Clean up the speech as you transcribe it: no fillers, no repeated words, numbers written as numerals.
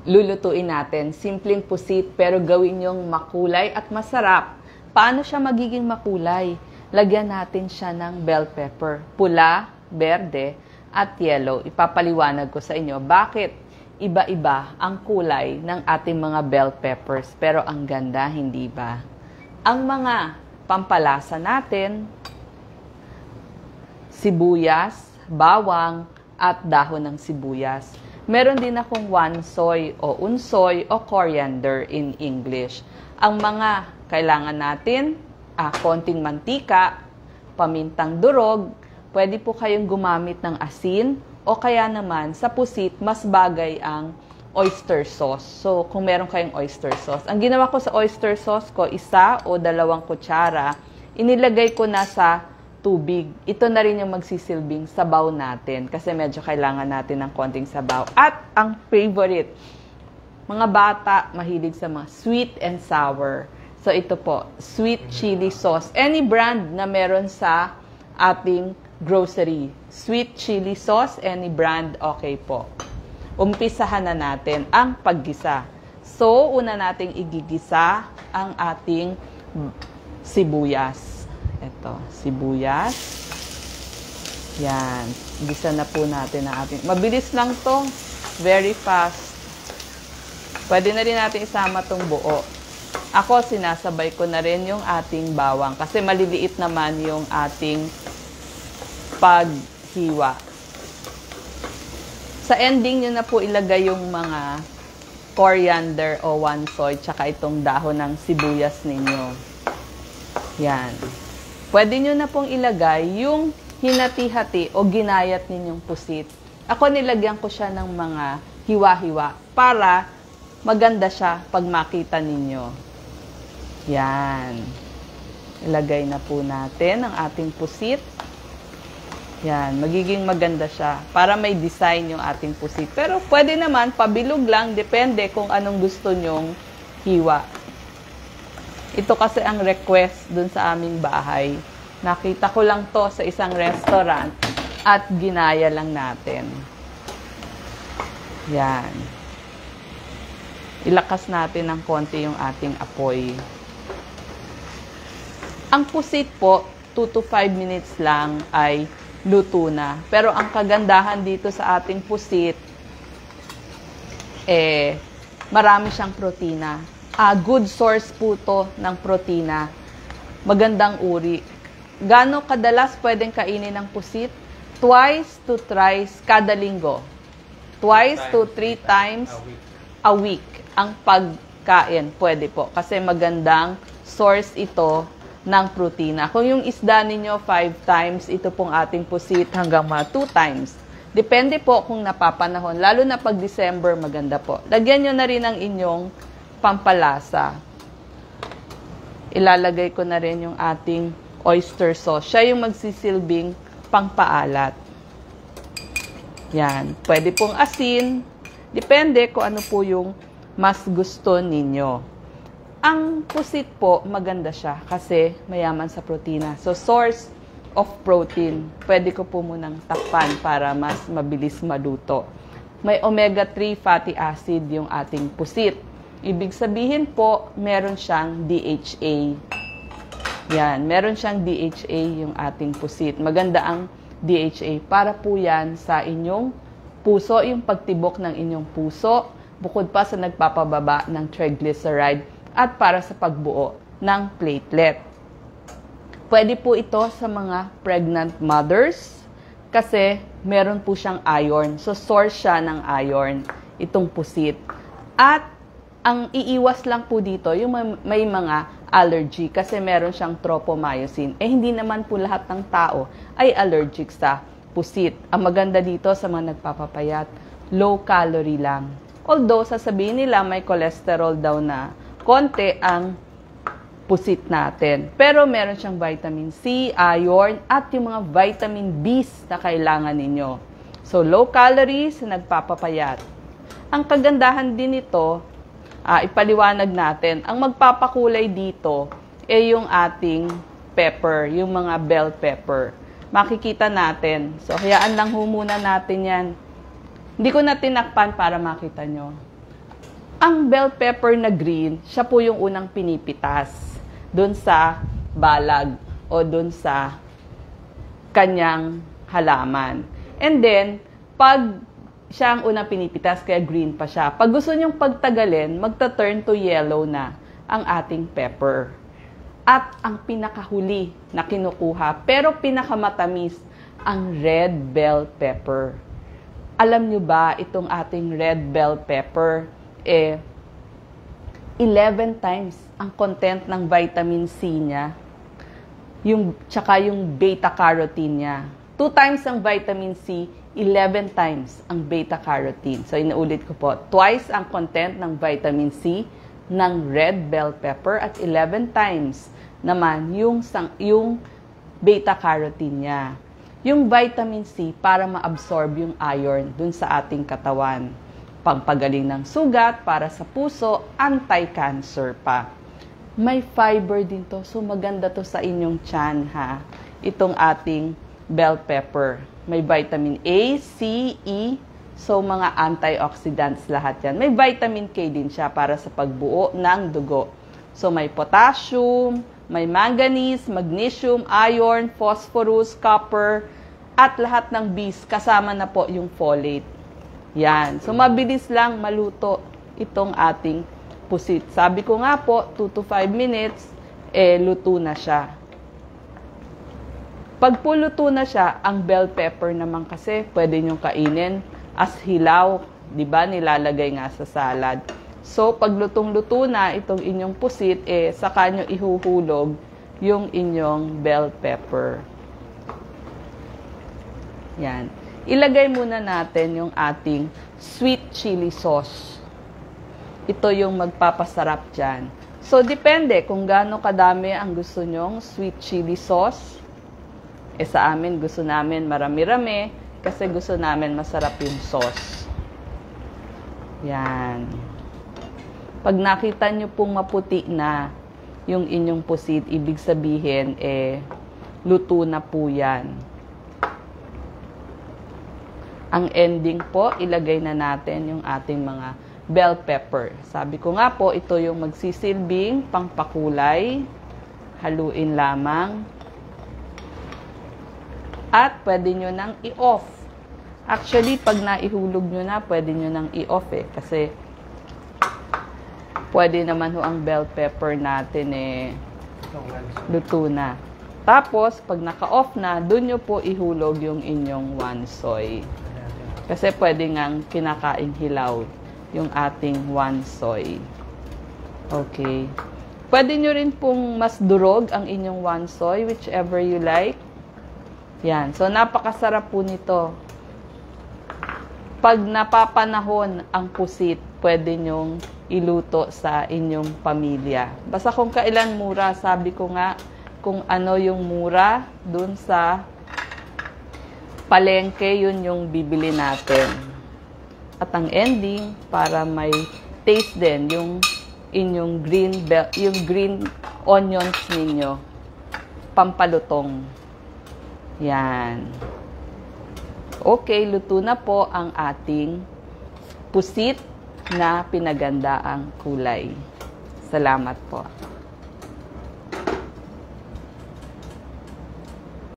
lulutuin natin. Simpleng pusit pero gawin yung makulay at masarap. Paano siya magiging makulay? Lagyan natin siya ng bell pepper. Pula, berde, at yellow. Ipapaliwanag ko sa inyo bakit iba-iba ang kulay ng ating mga bell peppers. Pero ang ganda, hindi ba? Ang mga pampalasa natin, sibuyas, bawang, at dahon ng sibuyas. Meron din akong wansoy o unsoy o coriander in English. Ang mga kailangan natin, konting mantika, pamintang durog, pwede po kayong gumamit ng asin o kaya naman sa pusit, mas bagay ang oyster sauce. So, kung meron kayong oyster sauce. Ang ginawa ko sa oyster sauce ko, 1 o 2 kutsara, inilagay ko na sa tubig. Ito na rin yung magsisilbing sabaw natin kasi medyo kailangan natin ng konting sabaw. At ang favorite, mga bata mahilig sa mga sweet and sour. So ito po, sweet chili sauce. Any brand na meron sa ating grocery. Sweet chili sauce, any brand, okay po. Umpisahan na natin ang paggisa. So, una nating igigisa ang ating sibuyas. Ito, sibuyas. Yan. Gisa na po natin ang ating... Mabilis lang to. Very fast. Pwede na rin natin isama tong buo. Ako, sinasabay ko na rin yung ating bawang. Kasi maliliit naman yung ating paghiwa. Sa ending nyo na po ilagay yung mga coriander o wansoy tsaka itong dahon ng sibuyas ninyo. Yan. Pwede nyo na pong ilagay yung hinati-hati o ginayat ninyong pusit. Ako nilagyan ko siya ng mga hiwa-hiwa para maganda siya pag makita ninyo. Yan. Ilagay na po natin ang ating pusit. Yan. Magiging maganda siya para may design yung ating pusit. Pero pwede naman pabilog lang. Depende kung anong gusto nyong hiwa. Ito kasi ang request dun sa aming bahay. Nakita ko lang to sa isang restaurant at ginaya lang natin. Yan. Ilakas natin ng konti yung ating apoy. Ang pusit po, 2 to 5 minutes lang ay luto na. Pero ang kagandahan dito sa ating pusit, marami siyang protina. Good source po to ng protina. Magandang uri. Gaano kadalas pwedeng kainin ng pusit? Twice to thrice kada linggo. Twice to 3 times a week ang pagkain. Pwede po. Kasi magandang source ito ng protina. Kung yung isda ninyo 5 times, ito pong ating pusit hanggang mga 2 times. Depende po kung napapanahon. Lalo na pag December, maganda po. Lagyan nyo na rin ang inyong pampalasa. Ilalagay ko na rin yung ating oyster sauce. Siya yung magsisilbing pangpaalat. Yan. Pwede pong asin. Depende kung ano po yung mas gusto ninyo. Ang pusit po, maganda siya kasi mayaman sa protina. So, source of protein. Pwede ko po munang takpan para mas mabilis maluto. May omega-3 fatty acid yung ating pusit. Ibig sabihin po, meron siyang DHA. Yan, meron siyang DHA yung ating pusit. Maganda ang DHA para po yan sa inyong puso, yung pagtibok ng inyong puso, bukod pa sa nagpapababa ng triglyceride at para sa pagbuo ng platelet. Pwede po ito sa mga pregnant mothers kasi meron po siyang iron. So, source siya ng iron, itong pusit. At ang iiwas lang po dito, yung may mga allergy kasi meron siyang tropomyosin. Hindi naman po lahat ng tao ay allergic sa pusit. Ang maganda dito sa mga nagpapapayat, low calorie lang. Although, sasabihin nila may cholesterol daw na konti ang pusit natin. Pero meron siyang vitamin C, iron, at yung mga vitamin B's na kailangan ninyo. So, low calories na nagpapapayat. Ang kagandahan din nito, ipaliwanag natin, ang magpapakulay dito ay yung ating pepper, yung mga bell pepper. Makikita natin. So, hayaan lang muna natin yan. Hindi ko na tinakpan para makita nyo. Ang bell pepper na green, siya po yung unang pinipitas dun sa balag o dun sa kanyang halaman. And then, pag siya ang unang pinipitas, kaya green pa siya. Pag gusto nyong pagtagalin, magta-turn to yellow na ang ating pepper. At ang pinakahuli na kinukuha, pero pinakamatamis, ang red bell pepper. Alam nyo ba, itong ating red bell pepper, 11 times ang content ng vitamin C niya, tsaka yung beta-carotene niya. 2 times ang vitamin C, 11 times ang beta-carotene. So, inuulit ko po, twice ang content ng vitamin C ng red bell pepper at 11 times naman yung beta-carotene niya. Yung vitamin C para ma-absorb yung iron dun sa ating katawan. Pampagaling ng sugat, para sa puso, anti-cancer pa. May fiber din to, so maganda to sa inyong tiyan, ha? Itong ating bell pepper. May vitamin A, C, E, so mga antioxidants lahat yan. May vitamin K din siya para sa pagbuo ng dugo. So may potassium, may manganese, magnesium, iron, phosphorus, copper, at lahat ng Bs, kasama na po yung folate. Yan. So, mabilis lang maluto itong ating pusit. Sabi ko nga po, 2 to 5 minutes, luto na siya. Pag po luto na siya, ang bell pepper naman kasi, pwede nyo kainin as hilaw. Diba? Nilalagay nga sa salad. So, pag lutong-luto na itong inyong pusit, saka nyo ihuhulog yung inyong bell pepper. Yan. Ilagay muna natin yung ating sweet chili sauce. Ito yung magpapasarap dyan. So, depende kung gaano kadami ang gusto nyong sweet chili sauce. Sa amin, gusto namin marami-rami kasi gusto namin masarap yung sauce. Yan. Pag nakita nyo pong maputi na yung inyong pusit, ibig sabihin, luto na po yan. Ang ending po, ilagay na natin yung ating mga bell pepper. Sabi ko nga po, ito yung magsisilbing pangpakulay. Haluin lamang. At pwede nyo nang i-off. Actually, pag naihulog nyo na, pwede nyo nang i-off kasi pwede naman ho ang bell pepper natin luto na. Tapos, pag naka-off na, dun nyo po ihulog yung inyong wansoy. Kasi pwede ngang kinakaing hilaw yung ating wansoy. Okay. Pwede nyo rin pong mas durog ang inyong wansoy, whichever you like. Yan. So, napakasarap po nito. Pag napapanahon ang pusit, pwede nyong iluto sa inyong pamilya. Basta kung kailan mura, sabi ko nga, kung ano yung mura dun sa palengke, yun yung bibili natin. At ang ending, para may taste din, yung inyong green onions ninyo, pampalutong. Yan. Okay, luto na po ang ating pusit na pinaganda ang kulay. Salamat po.